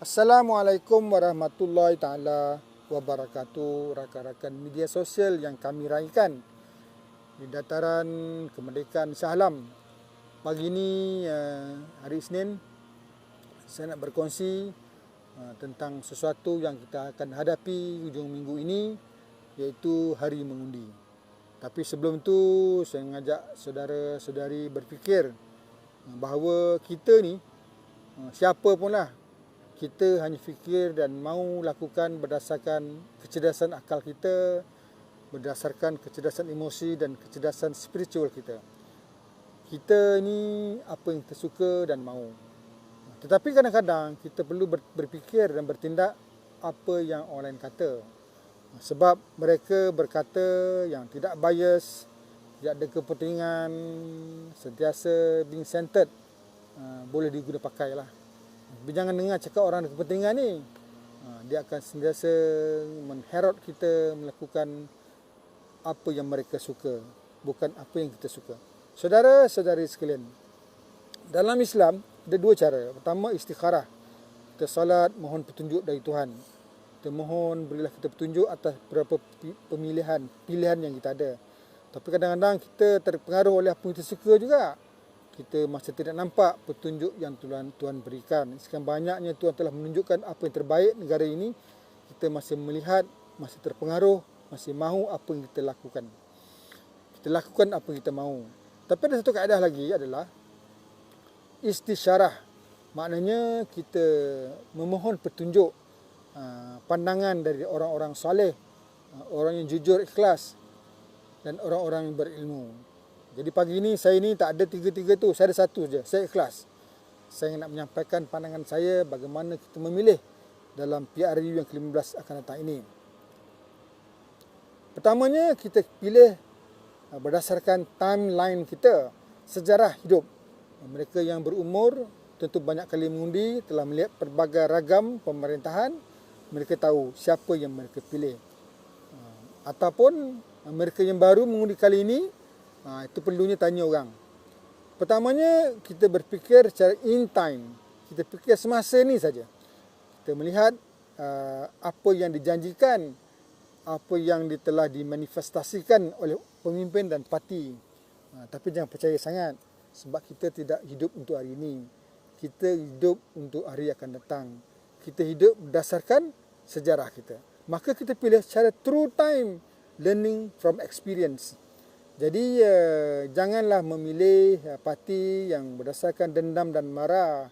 Assalamualaikum warahmatullahi taala wabarakatuh, rakan-rakan media sosial yang kami raikan di dataran kemerdekaan Shah Alam. Pagi ini hari Isnin, saya nak berkongsi tentang sesuatu yang kita akan hadapi hujung minggu ini, iaitu hari mengundi. Tapi sebelum tu saya mengajak saudara-saudari berfikir bahawa kita ni, siapa pun lah, kita hanya fikir dan mahu lakukan berdasarkan kecerdasan akal kita, berdasarkan kecerdasan emosi dan kecerdasan spiritual kita. Kita ni apa yang kita suka dan mahu. Tetapi kadang-kadang kita perlu berfikir dan bertindak apa yang orang lain kata. Sebab mereka berkata yang tidak bias, tidak ada kepentingan, sentiasa being centered, boleh diguna pakai lah. Tapi jangan dengar cakap orang ada kepentingan ni. Dia akan sentiasa menherot kita melakukan apa yang mereka suka, bukan apa yang kita suka. Saudara-saudari sekalian, dalam Islam ada dua cara. Pertama, istikharah. Kita salat mohon petunjuk dari Tuhan. Kita mohon berilah kita petunjuk atas beberapa pilihan yang kita ada. Tapi kadang-kadang kita terpengaruh oleh apa yang kita suka juga. Kita masih tidak nampak petunjuk yang Tuhan berikan. Sekian banyaknya Tuhan telah menunjukkan apa yang terbaik negara ini. Kita masih melihat, masih terpengaruh, masih mahu apa yang kita lakukan. Kita lakukan apa yang kita mahu. Tapi ada satu kaedah lagi adalah istisyarah. Maknanya kita memohon petunjuk, pandangan dari orang-orang soleh, orang yang jujur, ikhlas, dan orang-orang yang berilmu. Jadi pagi ini saya ni tak ada tiga-tiga tu, saya ada satu je, saya ikhlas. Saya nak menyampaikan pandangan saya bagaimana kita memilih dalam PRU yang ke-15 akan datang ini. Pertamanya kita pilih berdasarkan timeline kita, sejarah hidup. Mereka yang berumur tentu banyak kali mengundi, telah melihat pelbagai ragam pemerintahan, mereka tahu siapa yang mereka pilih. Ataupun mereka yang baru mengundi kali ini, itu perlunya tanya orang. Pertamanya kita berfikir secara in time. Kita fikir semasa ni saja. Kita melihat apa yang dijanjikan, apa yang telah dimanifestasikan oleh pemimpin dan parti. Tapi jangan percaya sangat, sebab kita tidak hidup untuk hari ini. Kita hidup untuk hari akan datang. Kita hidup berdasarkan sejarah kita. Maka kita pilih secara true time, learning from experience. Jadi janganlah memilih parti yang berdasarkan dendam dan marah.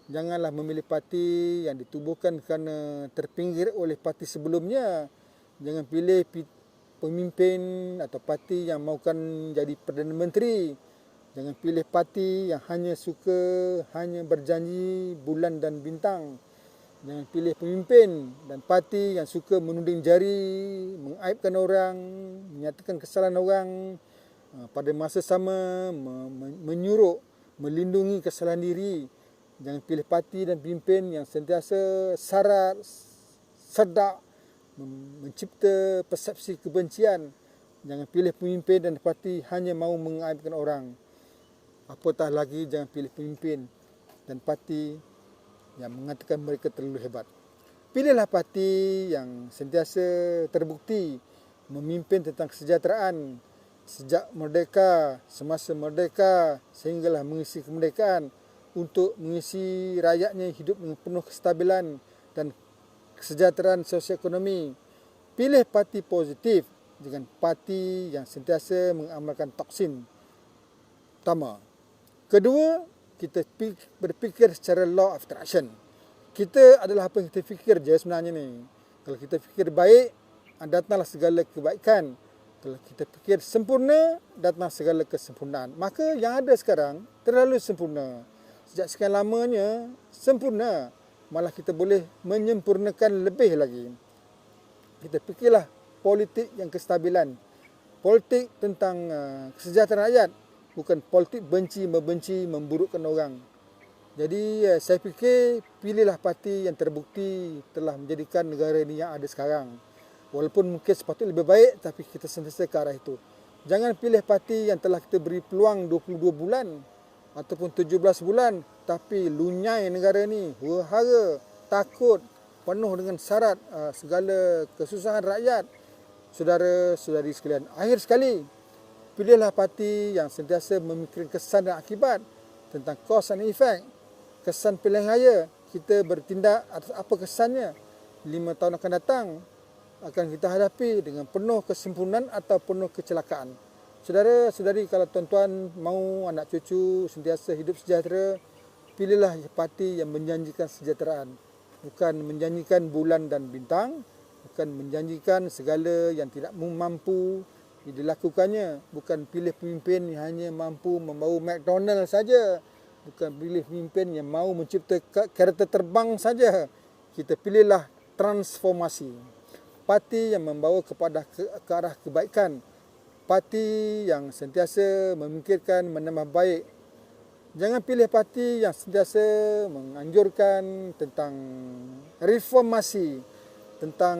Janganlah memilih parti yang ditubuhkan kerana terpinggir oleh parti sebelumnya. Jangan pilih pemimpin atau parti yang mahukan jadi Perdana Menteri. Jangan pilih parti yang hanya berjanji bulan dan bintang. Jangan pilih pemimpin dan parti yang suka menuding jari, mengaibkan orang, menyatakan kesalahan orang, pada masa sama menyuruh, melindungi kesalahan diri. Jangan pilih parti dan pemimpin yang sentiasa sarat, sedak, mencipta persepsi kebencian. Jangan pilih pemimpin dan parti hanya mahu mengaibkan orang. Apatah lagi jangan pilih pemimpin dan parti yang mengatakan mereka terlalu hebat. Pilihlah parti yang sentiasa terbukti memimpin tentang kesejahteraan sejak merdeka, semasa merdeka, sehinggalah mengisi kemerdekaan, untuk mengisi rakyatnya hidup dengan penuh kestabilan dan kesejahteraan sosioekonomi. Pilih parti positif, jangan parti yang sentiasa mengamalkan toksin. Pertama. Kedua, kita berfikir secara law of attraction. Kita adalah apa yang kita fikir je sebenarnya ni. Kalau kita fikir baik, datanglah segala kebaikan. Kalau kita fikir sempurna, datang segala kesempurnaan. Maka yang ada sekarang terlalu sempurna. Sejak sekian lamanya sempurna, malah kita boleh menyempurnakan lebih lagi. Kita fikirlah politik yang kestabilan, politik tentang kesejahteraan rakyat, bukan politik membenci, memburukkan orang. Jadi saya fikir pilihlah parti yang terbukti telah menjadikan negara ini yang ada sekarang. Walaupun mungkin sepatutnya lebih baik, tapi kita sentiasa ke arah itu. Jangan pilih parti yang telah kita beri peluang 22 bulan ataupun 17 bulan, tapi lunyai negara ni, huru-hara, takut, penuh dengan syarat, segala kesusahan rakyat. Saudara-saudari sekalian, akhir sekali, pilihlah parti yang sentiasa memikirkan kesan dan akibat, tentang cause and effect. Kesan pilihan raya, kita bertindak atas apa kesannya 5 tahun akan datang, akan kita hadapi dengan penuh kesempurnaan atau penuh kecelakaan. Saudara-saudari, kalau tuan-tuan mahu anak cucu sentiasa hidup sejahtera, pilihlah parti yang menjanjikan kesejahteraan, bukan menjanjikan bulan dan bintang, bukan menjanjikan segala yang tidak mampu dilakukannya, bukan pilih pemimpin yang hanya mampu membawa McDonald saja, bukan pilih pemimpin yang mahu mencipta kereta terbang saja. Kita pilihlah transformasi, parti yang membawa kepada ke arah kebaikan, parti yang sentiasa memikirkan menambah baik. Jangan pilih parti yang sentiasa menganjurkan tentang reformasi, tentang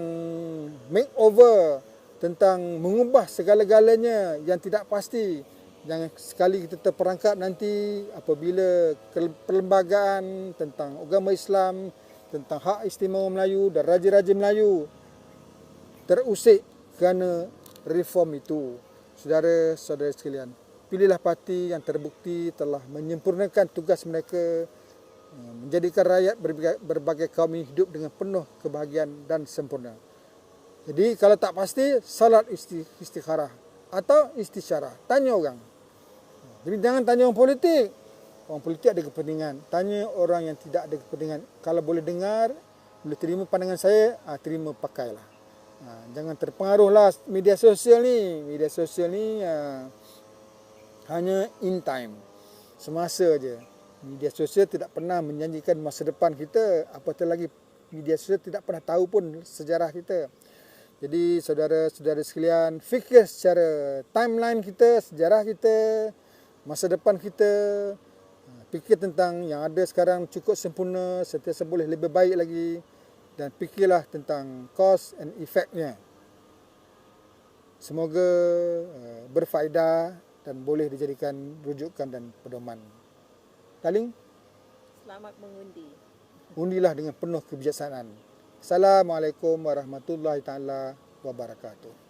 makeover, tentang mengubah segala-galanya yang tidak pasti. Jangan sekali kita terperangkap nanti apabila perlembagaan tentang agama Islam, tentang hak istimewa Melayu dan raja-raja Melayu terusik kerana reform itu. Saudara-saudara sekalian, pilihlah parti yang terbukti telah menyempurnakan tugas mereka, menjadikan rakyat berbagai kaum hidup dengan penuh kebahagiaan dan sempurna. Jadi kalau tak pasti, salat istikharah atau istisyarah. Tanya orang. Jadi jangan tanya orang politik. Orang politik ada kepentingan. Tanya orang yang tidak ada kepentingan. Kalau boleh dengar, boleh terima pandangan saya, terima pakailah. Jangan terpengaruhlah media sosial ni. Media sosial ni hanya in time, semasa aja. Media sosial tidak pernah menjanjikan masa depan kita, apatah lagi media sosial tidak pernah tahu pun sejarah kita. Jadi saudara-saudara sekalian, fikir secara timeline kita, sejarah kita, masa depan kita. Fikir tentang yang ada sekarang cukup sempurna, sentiasa boleh lebih baik lagi, dan fikirlah tentang cause and effect-nya. Semoga berfaedah dan boleh dijadikan rujukan dan pedoman. Taling? Selamat mengundi. Undilah dengan penuh kebijaksanaan. Assalamualaikum warahmatullahi taala wabarakatuh.